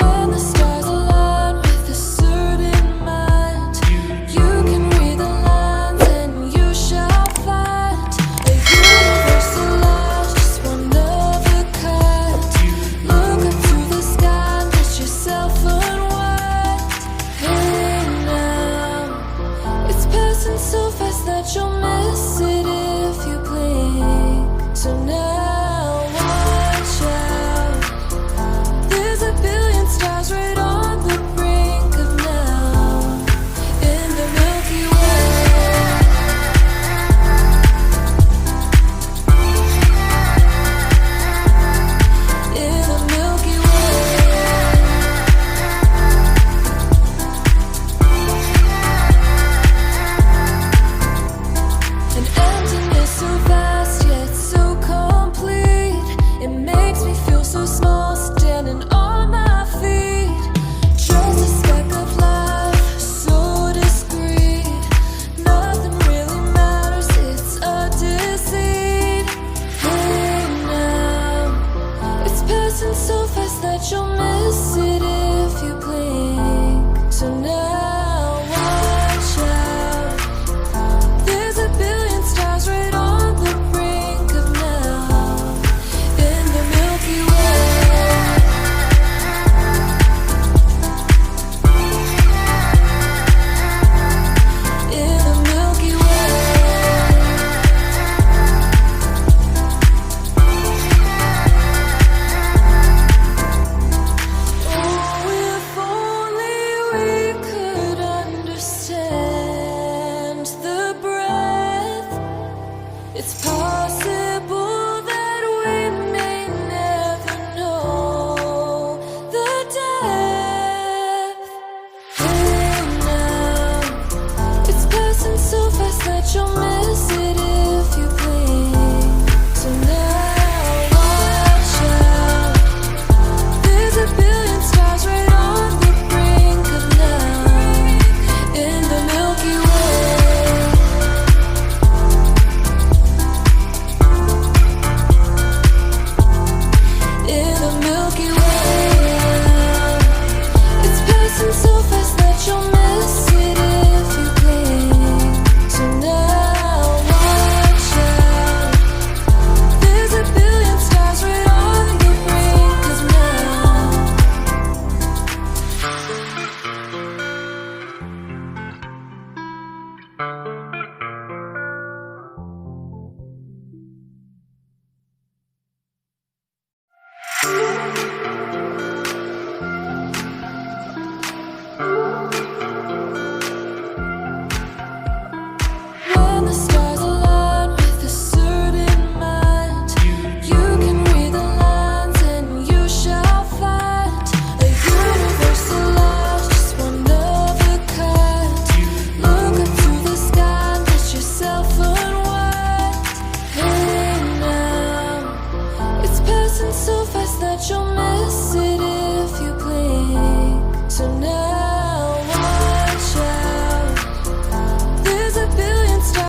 When the stars align with a certain mind, you can read the lines and you shall find a universal light, just one of a kind. Look up to the sky and let yourself unwind. Hey now, it's passing so fast that you'll miss it if you blink. So now watch out. There's a billion stars right on the brink of now in the Milky Way. In the Milky Way. An emptiness so vast yet so complete. It makes me feel so small standing on my feet. Just a speck of life, so discreet. Nothing really matters, it's a deceit. Hey now, it's passing so fast that you'll miss it if you blink. So now watch out. There's a billion stars right on the brink of now in the Milky Way. In the Milky Way. Oh, if only we could understand the breath. It's possible that we may never know the depth. Hey now, it's passing so fast that you'll miss it if you blink. So now watch out. There's a billion stars right on the brink of now in the Milky Way. In the Milky Way. It's passing so fast that you'll miss it if you blink. So now watch out. There's a billion stars right on the brink of now. When the stars align with a certain mind, you can read the lines and you shall find a universal light, just one of a kind. Look up to the sky and let yourself unwind. Hey now, it's passing so fast that you'll miss